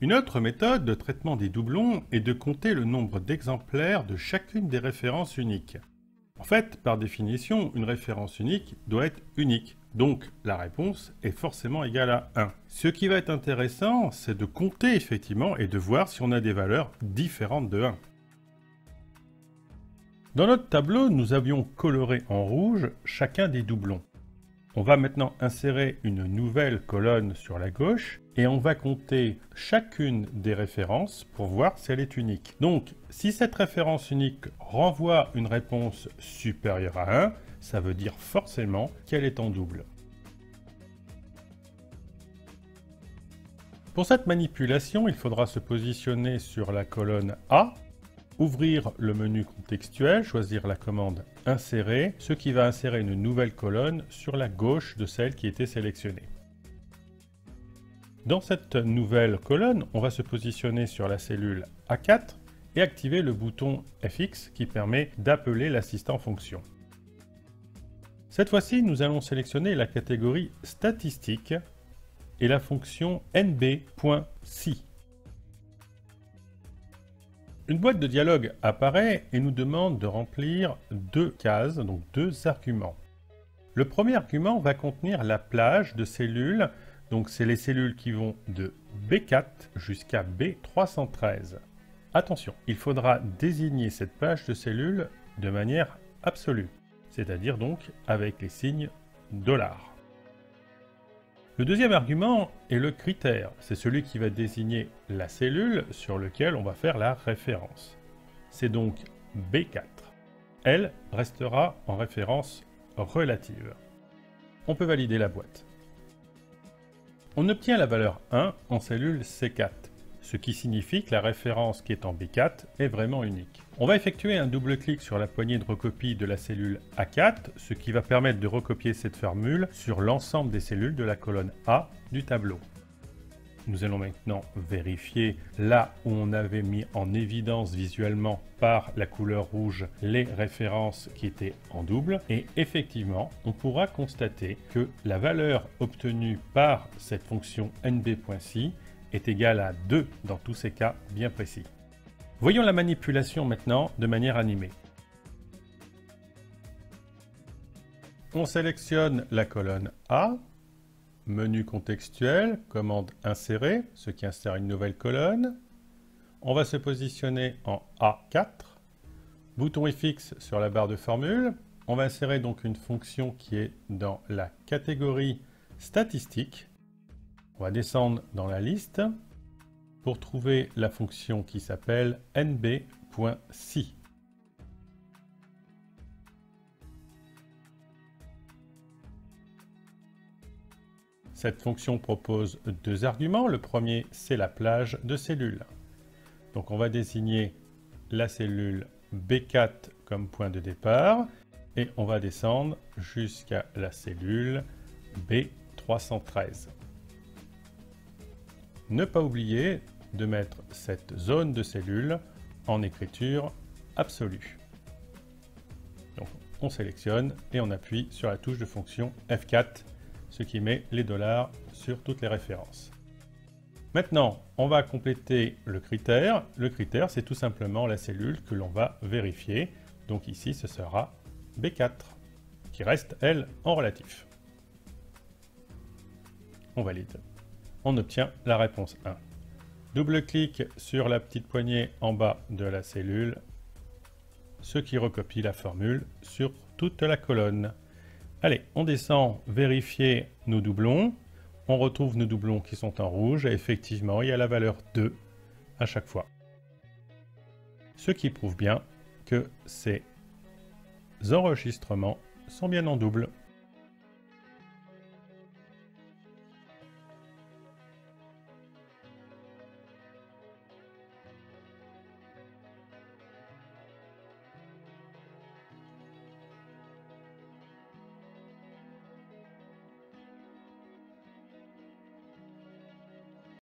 Une autre méthode de traitement des doublons est de compter le nombre d'exemplaires de chacune des références uniques. En fait, par définition, une référence unique doit être unique. Donc, la réponse est forcément égale à 1. Ce qui va être intéressant, c'est de compter effectivement et de voir si on a des valeurs différentes de 1. Dans notre tableau, nous avions coloré en rouge chacun des doublons. On va maintenant insérer une nouvelle colonne sur la gauche et on va compter chacune des références pour voir si elle est unique. Donc, si cette référence unique renvoie une réponse supérieure à 1, ça veut dire forcément qu'elle est en double. Pour cette manipulation, il faudra se positionner sur la colonne A, ouvrir le menu contextuel, choisir la commande Insérer, ce qui va insérer une nouvelle colonne sur la gauche de celle qui était sélectionnée. Dans cette nouvelle colonne, on va se positionner sur la cellule A4 et activer le bouton FX qui permet d'appeler l'assistant fonction. Cette fois-ci, nous allons sélectionner la catégorie Statistique et la fonction nb.si. Une boîte de dialogue apparaît et nous demande de remplir deux cases, donc deux arguments. Le premier argument va contenir la plage de cellules, donc c'est les cellules qui vont de B4 jusqu'à B313. Attention, il faudra désigner cette plage de cellules de manière absolue, c'est-à-dire donc avec les signes $. Le deuxième argument est le critère. C'est celui qui va désigner la cellule sur laquelle on va faire la référence. C'est donc B4. Elle restera en référence relative. On peut valider la boîte. On obtient la valeur 1 en cellule C4, ce qui signifie que la référence qui est en B4 est vraiment unique. On va effectuer un double-clic sur la poignée de recopie de la cellule A4, ce qui va permettre de recopier cette formule sur l'ensemble des cellules de la colonne A du tableau. Nous allons maintenant vérifier là où on avait mis en évidence visuellement par la couleur rouge les références qui étaient en double. Et effectivement, on pourra constater que la valeur obtenue par cette fonction nb.si est égale à 2 dans tous ces cas bien précis. Voyons la manipulation maintenant de manière animée. On sélectionne la colonne A, menu contextuel, commande Insérer, ce qui insère une nouvelle colonne. On va se positionner en A4, bouton FX sur la barre de formule. On va insérer donc une fonction qui est dans la catégorie statistique. On va descendre dans la liste pour trouver la fonction qui s'appelle nb.si. Cette fonction propose deux arguments. Le premier, c'est la plage de cellules. Donc on va désigner la cellule B4 comme point de départ et on va descendre jusqu'à la cellule B313. Ne pas oublier de mettre cette zone de cellules en écriture absolue. Donc on sélectionne et on appuie sur la touche de fonction F4, ce qui met les $ sur toutes les références. Maintenant, on va compléter le critère. Le critère, c'est tout simplement la cellule que l'on va vérifier. Donc ici, ce sera B4, qui reste, elle, en relatif. On valide. On obtient la réponse 1. Double-clic sur la petite poignée en bas de la cellule, ce qui recopie la formule sur toute la colonne. Allez, on descend vérifier nos doublons. On retrouve nos doublons qui sont en rouge et effectivement, il y a la valeur 2 à chaque fois. Ce qui prouve bien que ces enregistrements sont bien en double.